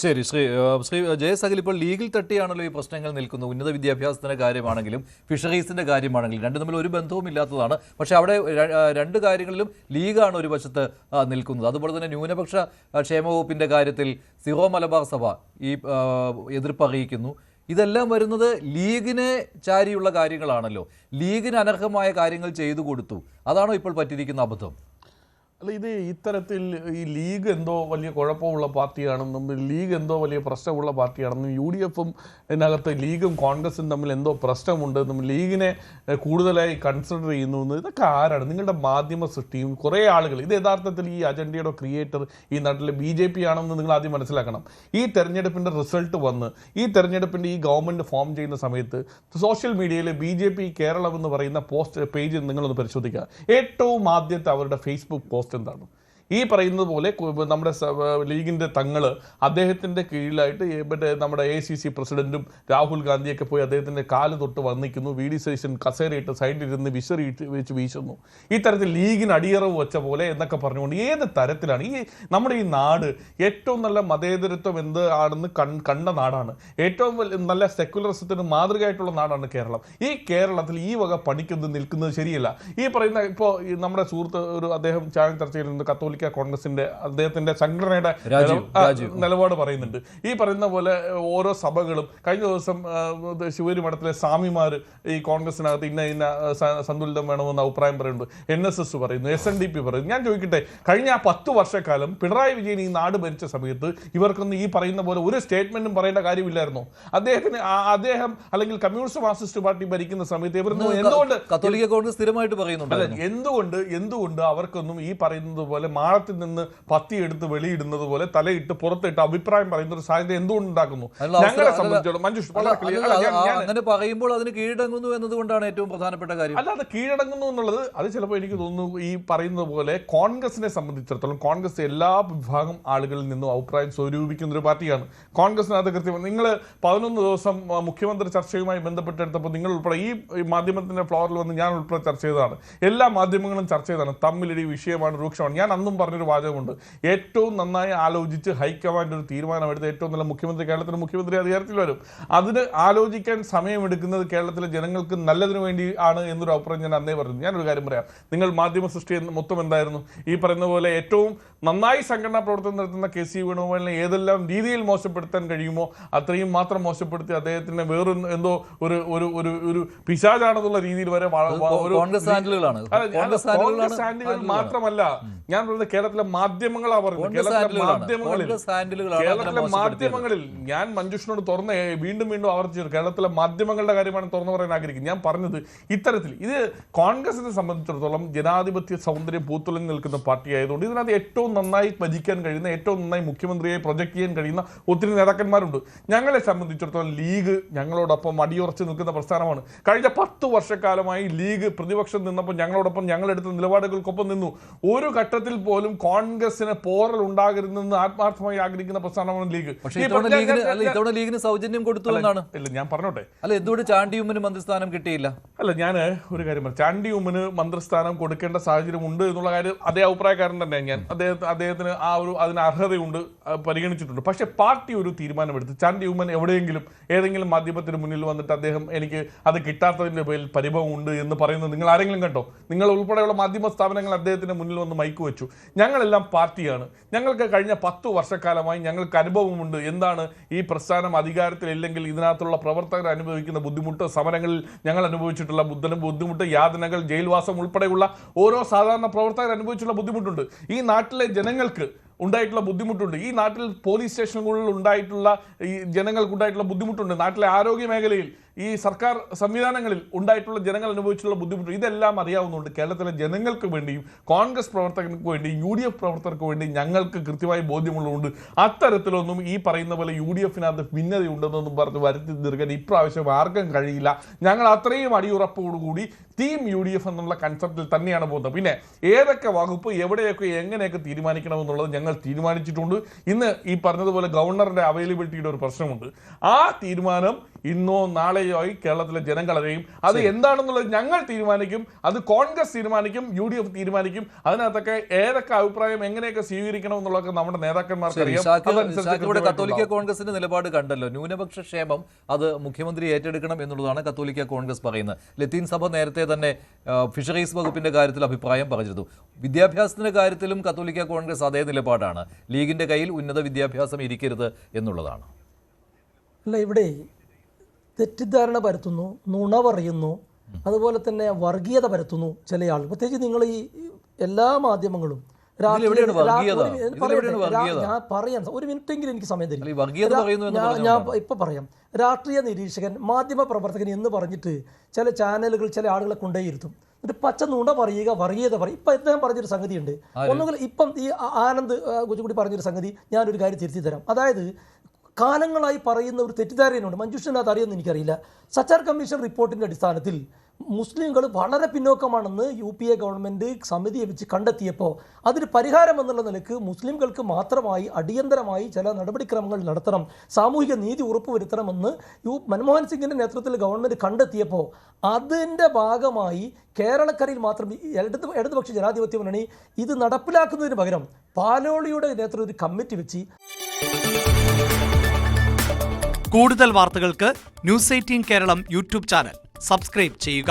ശരി ശ്രീ ജയസഖൽ, ഇപ്പോൾ ലീഗിൽ തട്ടിയാണല്ലോ ഈ പ്രശ്നങ്ങൾ നിൽക്കുന്നത്. ഉന്നത വിദ്യാഭ്യാസത്തിന്റെ കാര്യമാണെങ്കിലും ഫിഷറീസിന്റെ കാര്യമാണെങ്കിലും രണ്ടും തമ്മിൽ ഒരു ബന്ധവും ഇല്ലാത്തതാണ്. പക്ഷേ അവിടെ രണ്ട് കാര്യങ്ങളിലും ലീഗാണ് ഒരു വശത്ത് നിൽക്കുന്നത്. അതുപോലെ തന്നെ ന്യൂനപക്ഷ ക്ഷേമ വകുപ്പിന്റെ കാര്യത്തിൽ സിറോ മലബാർ സഭ ഈ എതിർപ്പ് അറിയിക്കുന്നു. ഇതെല്ലാം വരുന്നത് ലീഗിനെ ചാരിയുള്ള കാര്യങ്ങളാണല്ലോ. ലീഗിന് അനർഹമായ കാര്യങ്ങൾ ചെയ്തു കൊടുത്തു. അതാണോ ഇപ്പോൾ പറ്റിയിരിക്കുന്ന അബദ്ധം? അല്ല, ഇത് ഇത്തരത്തിൽ ഈ ലീഗ് എന്തോ വലിയ കുഴപ്പമുള്ള പാർട്ടിയാണെന്നും ലീഗ് എന്തോ വലിയ പ്രശ്നമുള്ള പാർട്ടിയാണെന്നും UDFും ഇതിനകത്ത് ലീഗും കോൺഗ്രസും തമ്മിൽ എന്തോ പ്രശ്നമുണ്ടെന്നും ലീഗിനെ കൂടുതലായി കൺസിഡർ ചെയ്യുന്നു എന്ന് ഇതൊക്കെ ആരാണ്? നിങ്ങളുടെ മാധ്യമ സൃഷ്ടിയും കുറേ ആളുകൾ. ഇത് യഥാർത്ഥത്തിൽ ഈ അജണ്ടയുടെ ക്രിയേറ്റർ ഈ നാട്ടിലെ BJP ആണെന്ന് നിങ്ങൾ ആദ്യം മനസ്സിലാക്കണം. ഈ തെരഞ്ഞെടുപ്പിൻ്റെ റിസൾട്ട് വന്ന് ഈ തെരഞ്ഞെടുപ്പിൻ്റെ ഈ ഗവൺമെൻറ് ഫോം ചെയ്യുന്ന സമയത്ത് സോഷ്യൽ മീഡിയയിൽ BJP കേരളം എന്ന് പറയുന്ന പേജ് നിങ്ങളൊന്ന് പരിശോധിക്കുക. ഏറ്റവും ആദ്യത്തെ അവരുടെ ഫേസ്ബുക്ക് പോസ്റ്റ് എന്താണ്? ഈ പറയുന്നത് പോലെ നമ്മുടെ ലീഗിൻ്റെ തങ്ങള് അദ്ദേഹത്തിൻ്റെ കീഴിലായിട്ട് നമ്മുടെ ACC പ്രസിഡന്റും രാഹുൽ ഗാന്ധിയൊക്കെ പോയി അദ്ദേഹത്തിൻ്റെ കാല് തൊട്ട് വന്നിക്കുന്നു. VD സതീശൻ കസേരയിട്ട് സൈഡിലിരുന്ന് വിശറി വെച്ച് വീശുന്നു. ഈ തരത്തിൽ ലീഗിന് അടിയറവ് വെച്ച പോലെ എന്നൊക്കെ പറഞ്ഞുകൊണ്ട് ഏത് തരത്തിലാണ് ഈ നമ്മുടെ ഈ നാട് ഏറ്റവും നല്ല മതേതരത്വം എന്ത് ആണെന്ന് കണ്ട നാടാണ്. ഏറ്റവും നല്ല സെക്യുലറിസത്തിന് മാതൃകയായിട്ടുള്ള നാടാണ് കേരളം. ഈ കേരളത്തിൽ ഈ വക പണിക്കൊന്നും നിൽക്കുന്നത് ശരിയല്ല. ഈ പറയുന്ന ഇപ്പോൾ നമ്മുടെ സുഹൃത്ത് അദ്ദേഹം ചാനൽ ചർച്ചയിൽ നിന്ന് കത്തോലിക്ക കോൺഗ്രസിന്റെ അദ്ദേഹത്തിന്റെ സംഘടനയുടെ നിലപാട് പറയുന്നുണ്ട്. ഈ പറയുന്ന പോലെ ഓരോ സഭകളും കഴിഞ്ഞ ദിവസം ശിവരി മഠത്തിലെ സ്വാമിമാര് ഈ കോൺഗ്രസിനകത്ത് ഇന്ന സന്തുലിതം വേണമെന്ന് അഭിപ്രായം പറയുന്നുണ്ട്. NSS പറയുന്നു, SNDP പറയുന്നു. ഞാൻ ചോദിക്കട്ടെ, കഴിഞ്ഞ 10 വർഷക്കാലം പിണറായി വിജയൻ ഈ നാട് ഭരിച്ച സമയത്ത് ഇവർക്കൊന്നും ഈ പറയുന്ന പോലെ ഒരു സ്റ്റേറ്റ്മെന്റും പറയേണ്ട കാര്യമില്ലായിരുന്നു. അദ്ദേഹം അല്ലെങ്കിൽ കമ്മ്യൂണിസ്റ്റ് മാർക്സിസ്റ്റ് പാർട്ടി ഭരിക്കുന്ന സമയത്ത് ഇവരൊന്നും എന്തുകൊണ്ട് കത്തോലിക്ക കോൺഗ്രസ് സ്ഥിരമായിട്ട് പറയുന്നുണ്ട്, എന്തുകൊണ്ട് അവർക്കൊന്നും ഈ പറയുന്നത് പോലെ മാളത്തിൽ നിന്ന് പത്തിയെടുത്ത് വെളിയിടുന്നത് പോലെ തലയിട്ട് പുറത്തിട്ട് അഭിപ്രായം പറയുന്ന ഒരു സാഹചര്യം എന്തുകൊണ്ട് ഉണ്ടാക്കുന്നു? ഞങ്ങളെ സംബന്ധിച്ചിടത്തോളം മഞ്ജുഷ് അങ്ങനെ പറയുമ്പോൾ അതിന് കീഴടങ്ങുന്നു എന്നതുകൊണ്ടാണ് ഏറ്റവും പ്രധാനപ്പെട്ട കാര്യം. അല്ലാതെ കീഴടങ്ങുന്നു എന്നുള്ളത് അത് ചിലപ്പോൾ എനിക്ക് തോന്നുന്നു ഈ പറയുന്നത് പോലെ കോൺഗ്രസിനെ സംബന്ധിച്ചിടത്തോളം കോൺഗ്രസ് എല്ലാ വിഭാഗം ആളുകളിൽ നിന്നും അഭിപ്രായം സ്വരൂപിക്കുന്ന ഒരു പാർട്ടിയാണ്. കോൺഗ്രസിനകത്ത് കൃത്യമായി നിങ്ങൾ 11 ദിവസം മുഖ്യമന്ത്രി ചർച്ചയുമായി ബന്ധപ്പെട്ടെടുത്തപ്പോൾ നിങ്ങൾ ഉൾപ്പെടെ ഈ മാധ്യമത്തിന്റെ ഫ്ലോറിൽ വന്ന് ഞാൻ ഉൾപ്പെടെ ചർച്ച ചെയ്തതാണ്. എല്ലാ മാധ്യമങ്ങളും ചർച്ച ചെയ്തതാണ്. തമ്മിലൊരു വിഷയമാണ്, രൂക്ഷമാണ്. ഞാൻ അന്നും പറഞ്ഞൊരു വാചകമുണ്ട്, ഏറ്റവും നന്നായി ആലോചിച്ച് ഹൈക്കമാൻഡ് ഒരു തീരുമാനമെടുത്ത് ഏറ്റവും നല്ല മുഖ്യമന്ത്രി കേരളത്തിലെ മുഖ്യമന്ത്രി അധികാരത്തിൽ വരും. അതിന് ആലോചിക്കാൻ സമയമെടുക്കുന്നത് കേരളത്തിലെ ജനങ്ങൾക്ക് നല്ലതിനു വേണ്ടി ആണ് എന്നൊരു അഭിപ്രായം ഞാൻ അന്നേ പറഞ്ഞു. ഞാനൊരു കാര്യം പറയാം, നിങ്ങൾ മാധ്യമ സൃഷ്ടി മൊത്തം എന്തായിരുന്നു? ഈ പറയുന്ന പോലെ ഏറ്റവും നന്നായി സംഘടനാ പ്രവർത്തനം നടത്തുന്ന KC വേണുഗോപാലിനെ ഏതെല്ലാം രീതിയിൽ മോശപ്പെടുത്താൻ കഴിയുമോ അത്രയും മാത്രം മോശപ്പെടുത്തി അദ്ദേഹത്തിന് വേറൊരു എന്തോ ഒരു പിശാചാണെന്നുള്ള രീതിയിൽ വരെ കോൺഗ്രസ് ഹാൻഡിലുകൾ മാത്രമല്ല ഞാൻ പറയുന്നത് കേരളത്തിലെ മാധ്യമങ്ങളാ പറയുന്നത്. കേരളത്തിലെ മാധ്യമങ്ങളിൽ ഞാൻ മഞ്ജുഷിനോട് വീണ്ടും ആവർത്തിച്ചു കേരളത്തിലെ മാധ്യമങ്ങളുടെ കാര്യമാണ് തുറന്നു പറയാൻ ആഗ്രഹിക്കുന്നത്. ഞാൻ പറഞ്ഞത് ഇത്തരത്തിൽ ഇത് കോൺഗ്രസിനെ സംബന്ധിച്ചിടത്തോളം ജനാധിപത്യ സൗന്ദര്യം പൂത്തുലഞ്ഞു നിൽക്കുന്ന പാർട്ടി ആയതുകൊണ്ട് ഇതിനകത്ത് ഏറ്റവും നന്നായി ഭജിക്കാൻ കഴിയുന്ന ഏറ്റവും നന്നായി മുഖ്യമന്ത്രിയെ പ്രൊജക്ട് ചെയ്യാൻ കഴിയുന്ന ഒത്തിരി നേതാക്കന്മാരുണ്ട്. ഞങ്ങളെ സംബന്ധിച്ചിടത്തോളം ലീഗ് ഞങ്ങളോടൊപ്പം അടിയുറച്ച് നിൽക്കുന്ന പ്രസ്ഥാനമാണ്. കഴിഞ്ഞ 10 വർഷക്കാലമായി ലീഗ് പ്രതിപക്ഷം നിന്നപ്പോൾ ഞങ്ങളോടൊപ്പം ഞങ്ങളെടുത്ത നിലപാടുകൾക്കൊപ്പം നിന്നു. ഒരു ഘട്ടത്തിൽ പോലും കോൺഗ്രസിന് പോറൽ ഉണ്ടാകരുതെന്ന് ആത്മാർത്ഥമായി ആഗ്രഹിക്കുന്ന പ്രസ്ഥാനമാണ് ലീഗ്. ലീഗിന് സൗജന്യം കൊടുത്തു എന്നാണ്. ഇല്ല, ഞാൻ പറഞ്ഞോട്ടെ. അല്ല, എന്തുകൊണ്ട് ചാണ്ടി ഉമ്മന് മന്ത്രിസ്ഥാനം കിട്ടിയില്ല? അല്ല, ഞാൻ ഒരു കാര്യം പറഞ്ഞു, ചാണ്ടി ഉമ്മന് മന്ത്രിസ്ഥാനം കൊടുക്കേണ്ട സാഹചര്യം ഉണ്ട് എന്നുള്ള കാര്യം അതേ അഭിപ്രായക്കാരൻ തന്നെ ഞാൻ. അദ്ദേഹത്തിന് അതിന് അർഹതയുണ്ട്, പരിഗണിച്ചിട്ടുണ്ട്. പക്ഷെ പാർട്ടി ഒരു തീരുമാനമെടുത്ത് ചാണ്ടി ഉമ്മൻ എവിടെയെങ്കിലും ഏതെങ്കിലും മാധ്യമത്തിന് മുന്നിൽ വന്നിട്ട് അദ്ദേഹം എനിക്ക് അത് കിട്ടാത്തതിന്റെ പേരിൽ പരിഭവം ഉണ്ട് എന്ന് പറയുന്നത് നിങ്ങൾ ആരെങ്കിലും കണ്ടോ? നിങ്ങൾ ഉൾപ്പെടെയുള്ള മാധ്യമ സ്ഥാപനങ്ങൾ അദ്ദേഹത്തിന്റെ മുന്നിൽ വന്ന് മൈക്ക് വെച്ചു. ഞങ്ങളെല്ലാം പാർട്ടിയാണ്, ഞങ്ങൾക്ക് കഴിഞ്ഞ 10 വർഷക്കാലമായി ഞങ്ങൾക്ക് അനുഭവമുണ്ട് എന്താണ് ഈ പ്രസ്ഥാനം അധികാരത്തിലില്ലെങ്കിൽ ഇതിനകത്തുള്ള പ്രവർത്തകർ അനുഭവിക്കുന്ന ബുദ്ധിമുട്ട്, സമരങ്ങളിൽ ഞങ്ങൾ അനുഭവിച്ചിട്ടുള്ള ബുദ്ധിമുട്ട്, യാതനകൾ, ജയിൽവാസം ഉൾപ്പെടെയുള്ള ഓരോ സാധാരണ പ്രവർത്തകർ അനുഭവിച്ചിട്ടുള്ള ബുദ്ധിമുട്ടുണ്ട്. ഈ നാട്ടിലെ ജനങ്ങൾക്ക് ഉണ്ടായിട്ടുള്ള ബുദ്ധിമുട്ടുണ്ട്. ഈ നാട്ടിൽ പോലീസ് സ്റ്റേഷനുകളിൽ ഉണ്ടായിട്ടുള്ള ഈ ജനങ്ങൾക്കുണ്ടായിട്ടുള്ള ബുദ്ധിമുട്ടുണ്ട്. നാട്ടിലെ ആരോഗ്യ മേഖലയിൽ ഈ സർക്കാർ സംവിധാനങ്ങളിൽ ഉണ്ടായിട്ടുള്ള ജനങ്ങൾ അനുഭവിച്ചിട്ടുള്ള ബുദ്ധിമുട്ട് ഇതെല്ലാം അറിയാവുന്നതുകൊണ്ട് കേരളത്തിലെ ജനങ്ങൾക്ക് വേണ്ടിയും കോൺഗ്രസ് പ്രവർത്തകർക്ക് വേണ്ടിയും UDF പ്രവർത്തകർക്ക് വേണ്ടി ഞങ്ങൾക്ക് കൃത്യമായി ബോധ്യമുള്ളതുകൊണ്ട് അത്തരത്തിലൊന്നും ഈ പറയുന്ന പോലെ UDFനകത്ത് ഭിന്നതയുണ്ടെന്നൊന്നും പറഞ്ഞ് വരുത്തി തീർക്കാൻ ഇപ്രാവശ്യം ആർക്കും കഴിയില്ല. ഞങ്ങൾ അത്രയും അടിയുറപ്പോടുകൂടി ടീം UDF എന്നുള്ള കൺസെപ്റ്റിൽ തന്നെയാണ് പോകുന്നത്. പിന്നെ ഏതൊക്കെ വകുപ്പ് എവിടെയൊക്കെ എങ്ങനെയൊക്കെ തീരുമാനിക്കണമെന്നുള്ളത് ഞങ്ങൾ തീരുമാനിച്ചിട്ടുണ്ട്. ഇന്ന് ഈ പറഞ്ഞതുപോലെ ഗവർണറുടെ അവൈലബിലിറ്റിയുടെ ഒരു പ്രശ്നമുണ്ട്. ആ തീരുമാനം ഇന്നോ നാളെയോ പരാജയമായി കേരളത്തിലെ ജനങ്ങളെയും. അത് എന്താണെന്നുള്ളത് ഞങ്ങൾ തീരുമാനിക്കും, അത് കോൺഗ്രസ് തീരുമാനിക്കും, UDF തീരുമാനിക്കും. അതിനകത്തൊക്കെ ഏതൊക്കെ അഭിപ്രായം എങ്ങനെയൊക്കെ സ്വീകരിക്കണം എന്നുള്ളതൊക്കെ നമ്മുടെ നേതാക്കന്മാർക്ക് അറിയാം. കത്തോലിക്ക കോൺഗ്രസിന്റെ നിലപാട് കണ്ടല്ലോ, ന്യൂനപക്ഷ ക്ഷേമം അത് മുഖ്യമന്ത്രി ഏറ്റെടുക്കണം എന്നുള്ളതാണ് കത്തോലിക്ക കോൺഗ്രസ് പറയുന്നത്. ലത്തീൻ സഭ നേരത്തെ തന്നെ ഫിഷറീസ് വകുപ്പിന്റെ കാര്യത്തിൽ അഭിപ്രായം പറഞ്ഞിരുന്നു. വിദ്യാഭ്യാസത്തിന്റെ കാര്യത്തിലും കത്തോലിക്ക കോൺഗ്രസ് അതേ നിലപാടാണ്, ലീഗിന്റെ കയ്യിൽ ഉന്നത വിദ്യാഭ്യാസം ഇരിക്കരുത് എന്നുള്ളതാണ്. അല്ല, ഇവിടെ തെറ്റിദ്ധാരണ പരത്തുന്നു, നുണ പറയുന്നു, അതുപോലെ തന്നെ വർഗീയത പരത്തുന്നു ചില ആൾ. പ്രത്യേകിച്ച് നിങ്ങൾ ഈ എല്ലാ മാധ്യമങ്ങളും ഞാൻ പറയാൻ ഒരു മിനിറ്റെങ്കിലും എനിക്ക് സമയം തരും. ഞാൻ ഇപ്പൊ പറയാം. രാഷ്ട്രീയ നിരീക്ഷകൻ, മാധ്യമ പ്രവർത്തകൻ എന്ന് പറഞ്ഞിട്ട് ചില ചാനലുകൾ ചില ആളുകളെ കൊണ്ടേയിരുത്തും. ഒരു പച്ച നുണ പറയുക, വർഗീയത പറയും. ഇപ്പം അദ്ദേഹം പറഞ്ഞൊരു സംഗതിയുണ്ട്. ഒന്നുകിൽ ഇപ്പം ഈ ആനന്ദ് കൂടി പറഞ്ഞൊരു സംഗതി ഞാനൊരു കാര്യം തിരുത്തി തരാം. അതായത് കാലങ്ങളായി പറയുന്ന ഒരു തെറ്റിദ്ധാരണയുണ്ട്. മഞ്ജുഷിന് അത് അറിയുമെന്ന് എനിക്കറിയില്ല. സച്ചാർ കമ്മീഷൻ റിപ്പോർട്ടിൻ്റെ അടിസ്ഥാനത്തിൽ മുസ്ലിങ്ങൾ വളരെ പിന്നോക്കമാണെന്ന് UPA ഗവൺമെൻറ് സമിതിയെ വെച്ച് കണ്ടെത്തിയപ്പോൾ അതിന് പരിഹാരം എന്നുള്ള നിലക്ക് മുസ്ലിംകൾക്ക് മാത്രമായി അടിയന്തരമായി ചില നടപടിക്രമങ്ങൾ നടത്തണം, സാമൂഹിക നീതി ഉറപ്പുവരുത്തണമെന്ന് മൻമോഹൻ സിംഗിൻ്റെ നേതൃത്വത്തിൽ ഗവൺമെൻറ് കണ്ടെത്തിയപ്പോൾ അതിൻ്റെ ഭാഗമായി കേരളക്കരയിൽ മാത്രം ഇടതുപക്ഷ ജനാധിപത്യ മുന്നണി ഇത് നടപ്പിലാക്കുന്നതിന് പകരം പാലോളിയുടെ നേതൃത്വത്തിൽ ഒരു കമ്മിറ്റി വെച്ച്. കൂടുതൽ വാർത്തകൾക്ക് news 18 Keralam YouTube channel subscribe ചെയ്യുക.